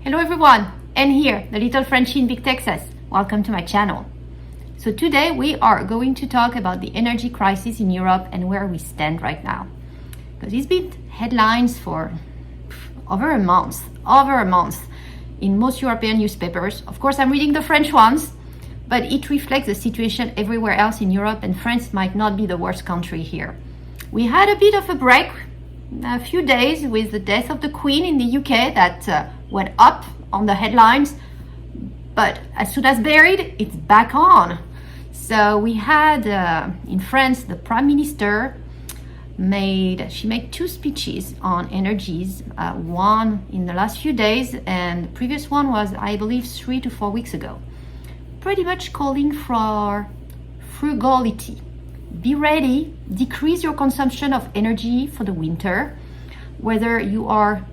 Hello everyone, and here, the little Frenchie in Big Texas. Welcome to my channel. So today we are going to talk about the energy crisis in Europe and where we stand right now. Because it's been headlines for over a month in most European newspapers. Of course, I'm reading the French ones, but it reflects the situation everywhere else in Europe, and France might not be the worst country here. We had a bit of a break, a few days with the death of the Queen in the UK that went up on the headlines, but as soon as buried, it's back on. So we had in France, the Prime Minister made two speeches on energies, one in the last few days, and the previous one was, I believe, 3 to 4 weeks ago, pretty much calling for frugality. Be ready, decrease your consumption of energy for the winter, whether you are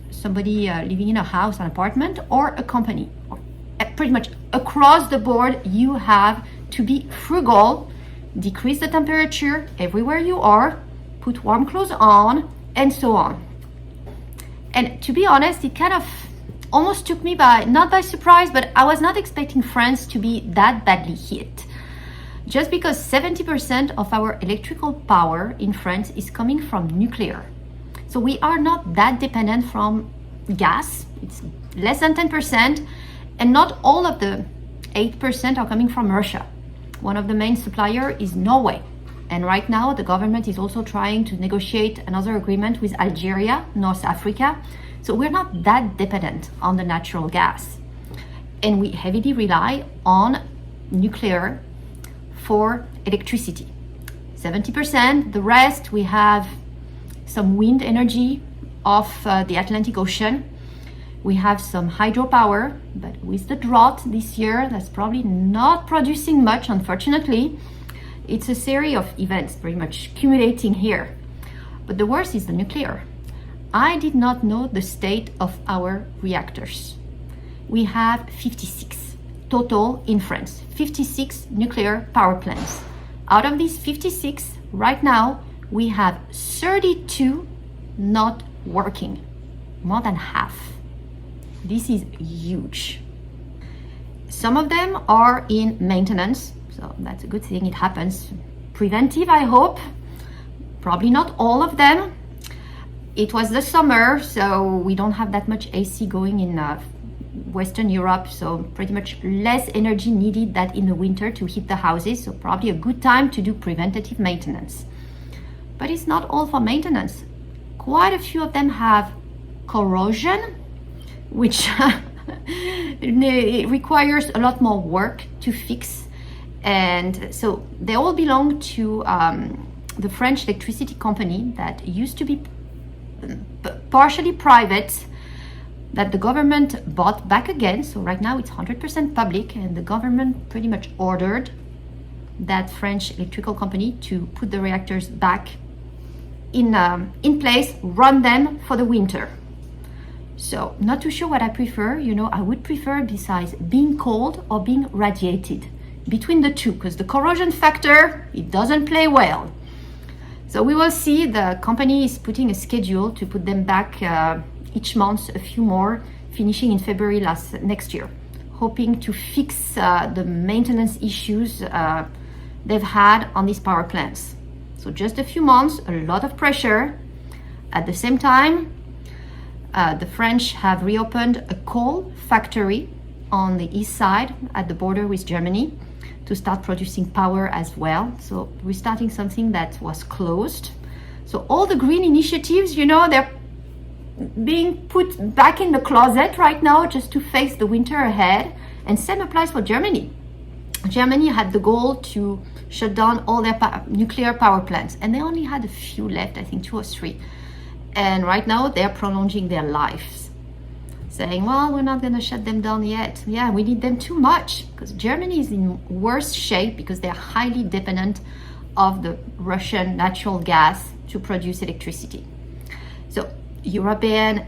somebody living in a house, an apartment, or a company. Pretty much across the board, you have to be frugal, decrease the temperature everywhere you are, put warm clothes on, and so on. And to be honest, it kind of almost took me not by surprise, but I was not expecting France to be that badly hit. Just because 70% of our electrical power in France is coming from nuclear. So we are not that dependent from gas. It's less than 10%, and not all of the 8% are coming from Russia. One of the main suppliers is Norway. And right now the government is also trying to negotiate another agreement with Algeria, North Africa. So we're not that dependent on the natural gas. And we heavily rely on nuclear for electricity. 70%, the rest we have some wind energy off the Atlantic Ocean. We have some hydropower, but with the drought this year, that's probably not producing much, unfortunately. It's a series of events pretty much accumulating here. But the worst is the nuclear. I did not know the state of our reactors. We have 56 total in France, 56 nuclear power plants. Out of these 56, right now, we have 32 not working, more than half. This is huge. Some of them are in maintenance, so that's a good thing. It happens. Preventive, I hope. Probably not all of them. It was the summer, so we don't have that much AC going in Western Europe, so pretty much less energy needed than in the winter to heat the houses, so probably a good time to do preventative maintenance. But it's not all for maintenance. Quite a few of them have corrosion, which it requires a lot more work to fix. And so they all belong to the French electricity company that used to be partially private, that the government bought back again. So right now it's 100% public, and the government pretty much ordered that French electrical company to put the reactors back in place, run them for the winter. So not too sure what I prefer. I would prefer, besides being cold or being radiated, between the two, because the corrosion factor, it doesn't play well. So we will see. The company is putting a schedule to put them back each month, a few more, finishing in February next year, hoping to fix the maintenance issues they've had on these power plants. So just a few months, a lot of pressure. At the same time, the French have reopened a coal factory on the east side at the border with Germany to start producing power as well. So restarting something that was closed. So all the green initiatives, they're being put back in the closet right now just to face the winter ahead. And same applies for Germany. Germany had the goal to shut down all their nuclear power plants, and they only had a few left, I think 2 or 3. And right now they're prolonging their lives, saying, well, we're not going to shut them down yet. Yeah, we need them too much, because Germany is in worse shape because they're highly dependent of the Russian natural gas to produce electricity. So European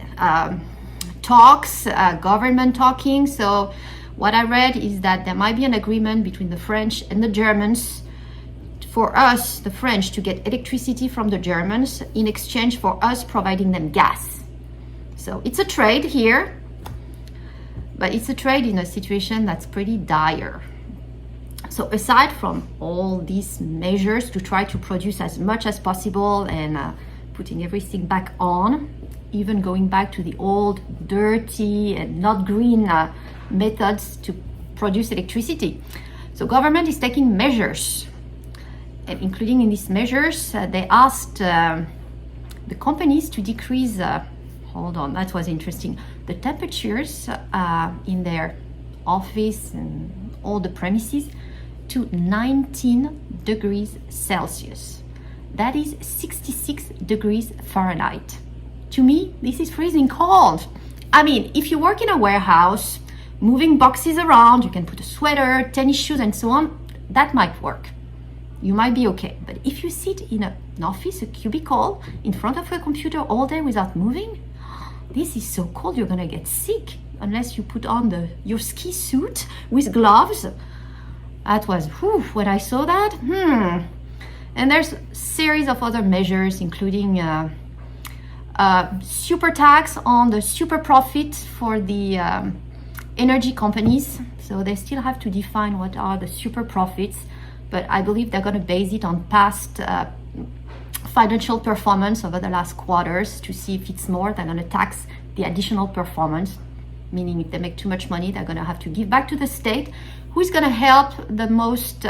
talks, government talking. So what I read is that there might be an agreement between the French and the Germans for us, the French, to get electricity from the Germans in exchange for us providing them gas. So it's a trade here. But it's a trade in a situation that's pretty dire. So aside from all these measures to try to produce as much as possible and putting everything back on, even going back to the old dirty and not green methods to produce electricity. So government is taking measures, and including in these measures, they asked the companies to decrease, hold on, that was interesting, the temperatures in their office and all the premises to 19 degrees Celsius. That is 66 degrees Fahrenheit. To me, this is freezing cold. I mean, if you work in a warehouse, moving boxes around, you can put a sweater, tennis shoes, and so on, that might work. You might be okay. But if you sit in an office, a cubicle, in front of a computer all day without moving, this is so cold, you're gonna get sick unless you put on your ski suit with gloves. That was, whew, when I saw that, And there's a series of other measures, including super tax on the super profit for the energy companies. So they still have to define what are the super profits, but I believe they're going to base it on past financial performance over the last quarters to see if it's more. They're going to tax the additional performance, meaning if they make too much money, they're going to have to give back to the state, who's going to help the most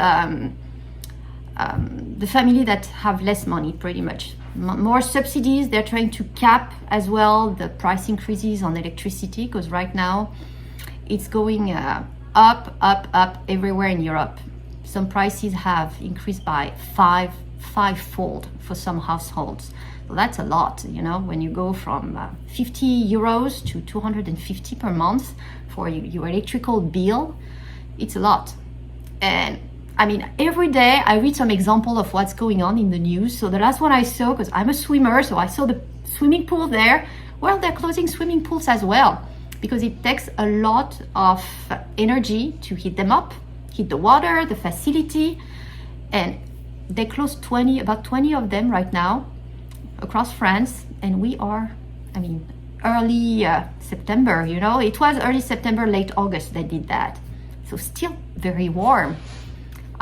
the family that have less money, pretty much. More subsidies. They're trying to cap as well the price increases on electricity, because right now it's going up everywhere in Europe. Some prices have increased by fivefold for some households. So that's a lot, you know, when you go from 50 euros to 250 per month for your electrical bill, it's a lot. And I mean, every day I read some example of what's going on in the news. So the last one I saw, because I'm a swimmer, so I saw the swimming pool there. Well, they're closing swimming pools as well, because it takes a lot of energy to heat them up, heat the water, the facility, and they closed about 20 of them right now across France. And we are, I mean, early September, you know, it was early September, late August they did that. So still very warm.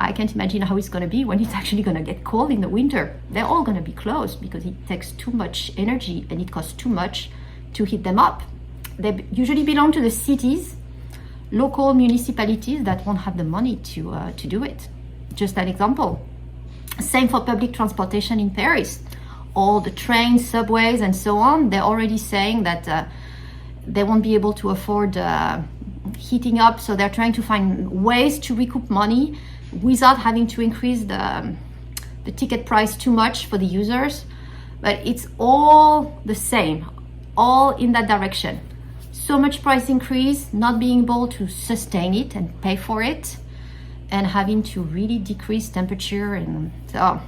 I can't imagine how it's going to be when it's actually going to get cold in the winter. They're all going to be closed because it takes too much energy and it costs too much to heat them up. They usually belong to the cities, local municipalities that won't have the money to do it. Just an example. Same for public transportation in Paris. All the trains, subways, and so on, they're already saying that they won't be able to afford heating up, so they're trying to find ways to recoup money without having to increase the ticket price too much for the users. But it's all the same, all in that direction. So much price increase, not being able to sustain it and pay for it, and having to really decrease temperature. And so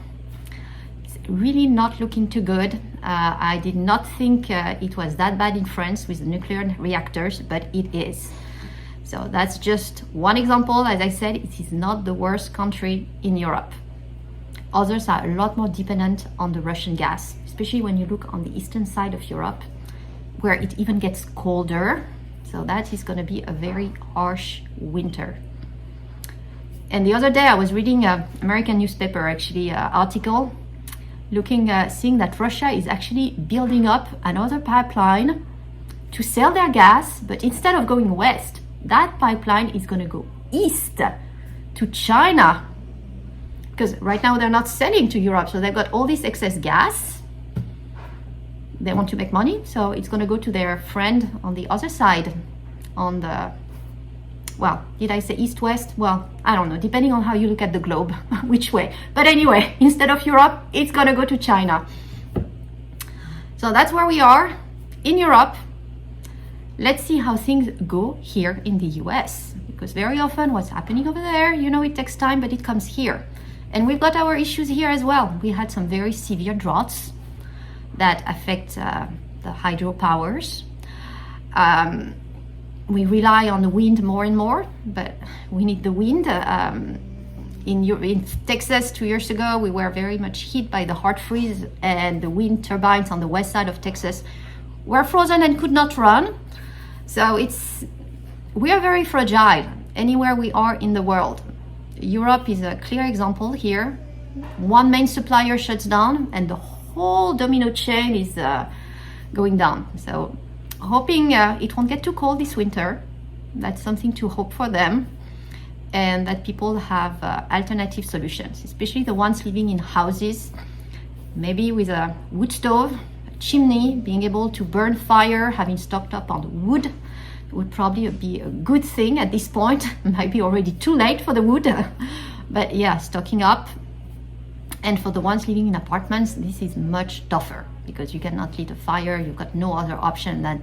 it's really not looking too good. I did not think it was that bad in France with the nuclear reactors, but it is. So that's just one example. As I said, it is not the worst country in Europe. Others are a lot more dependent on the Russian gas, especially when you look on the eastern side of Europe, where it even gets colder. So that is going to be a very harsh winter. And the other day I was reading an American newspaper, actually, article, seeing that Russia is actually building up another pipeline to sell their gas, but instead of going west, that pipeline is going to go east to China, because right now they're not selling to Europe, so they've got all this excess gas. They want to make money, so it's going to go to their friend on the other side, on the, well, did I say east-west? Well, I don't know, depending on how you look at the globe, which way. But anyway, instead of Europe, it's going to go to China. So that's where we are in Europe. Let's see how things go here in the US, because very often what's happening over there, you know, it takes time, but it comes here. And we've got our issues here as well. We had some very severe droughts that affect the hydropowers. We rely on the wind more and more, but we need the wind. In Texas 2 years ago, we were very much hit by the hard freeze, and the wind turbines on the west side of Texas were frozen and could not run. So it's We are very fragile anywhere we are in the world. Europe is a clear example here. One main supplier shuts down and the whole domino chain is going down. So hoping it won't get too cold this winter. That's something to hope for them, and that people have alternative solutions, especially the ones living in houses, maybe with a wood stove, a chimney, being able to burn fire, having stocked up on wood would probably be a good thing at this point. Might be already too late for the wood, but yeah, stocking up. And for the ones living in apartments, this is much tougher because you cannot light a fire. You've got no other option than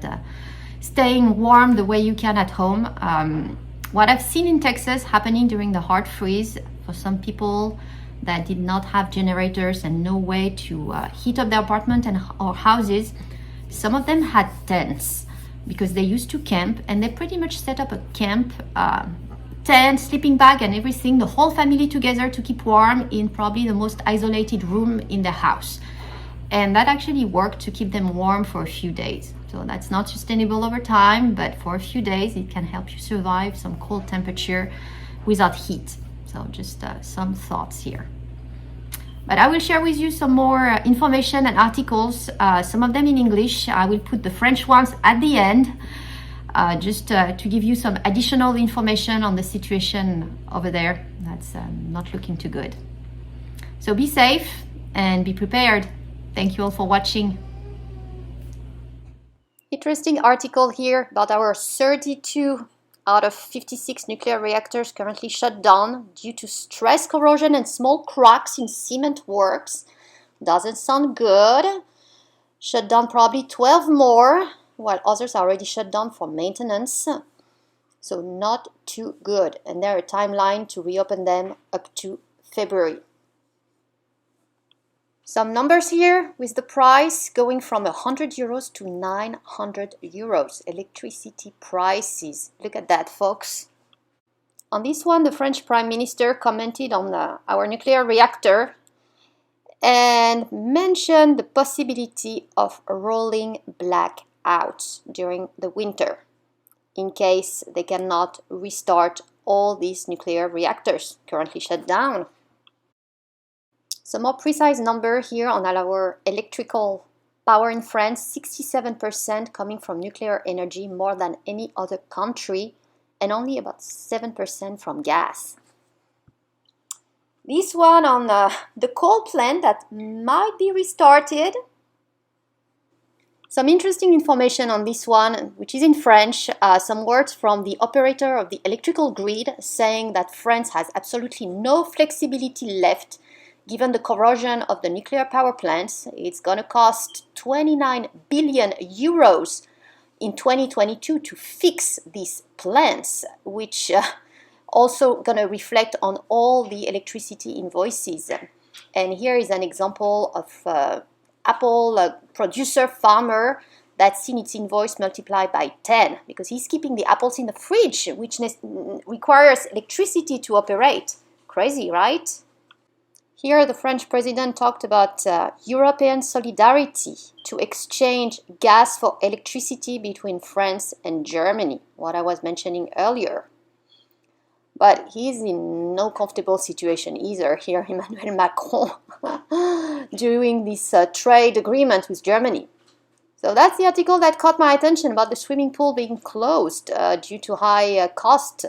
staying warm the way you can at home. What I've seen in Texas happening during the hard freeze, for some people that did not have generators and no way to heat up their apartment or houses, some of them had tents because they used to camp, and they pretty much set up a camp, tent, sleeping bag and everything, the whole family together to keep warm in probably the most isolated room in the house. And that actually worked to keep them warm for a few days. So that's not sustainable over time, but for a few days it can help you survive some cold temperature without heat. So just some thoughts here. But I will share with you some more information and articles, some of them in English. I will put the French ones at the end, just to give you some additional information on the situation over there. That's not looking too good. So be safe and be prepared. Thank you all for watching. Interesting article here about our 32 out of 56 nuclear reactors currently shut down due to stress corrosion and small cracks in cement works. Doesn't sound good. Shut down probably 12 more, while others are already shut down for maintenance. So not too good. And there are a timeline to reopen them up to February. Some numbers here with the price going from 100 euros to 900 euros. Electricity prices. Look at that, folks. On this one, the French Prime Minister commented on our nuclear reactor and mentioned the possibility of rolling blackouts during the winter in case they cannot restart all these nuclear reactors currently shut down. Some more precise number here on our electrical power in France, 67% coming from nuclear energy, more than any other country, and only about 7% from gas. This one on the coal plant that might be restarted. Some interesting information on this one, which is in French. Some words from the operator of the electrical grid saying that France has absolutely no flexibility left given the corrosion of the nuclear power plants. It's going to cost 29 billion euros in 2022 to fix these plants, which also going to reflect on all the electricity invoices. And here is an example of Apple producer farmer that's seen its invoice multiplied by 10 because he's keeping the apples in the fridge, which requires electricity to operate. Crazy, right? Here, the French president talked about European solidarity to exchange gas for electricity between France and Germany, what I was mentioning earlier. But he's in no comfortable situation either. Here, Emmanuel Macron doing this trade agreement with Germany. So that's the article that caught my attention about the swimming pool being closed due to high cost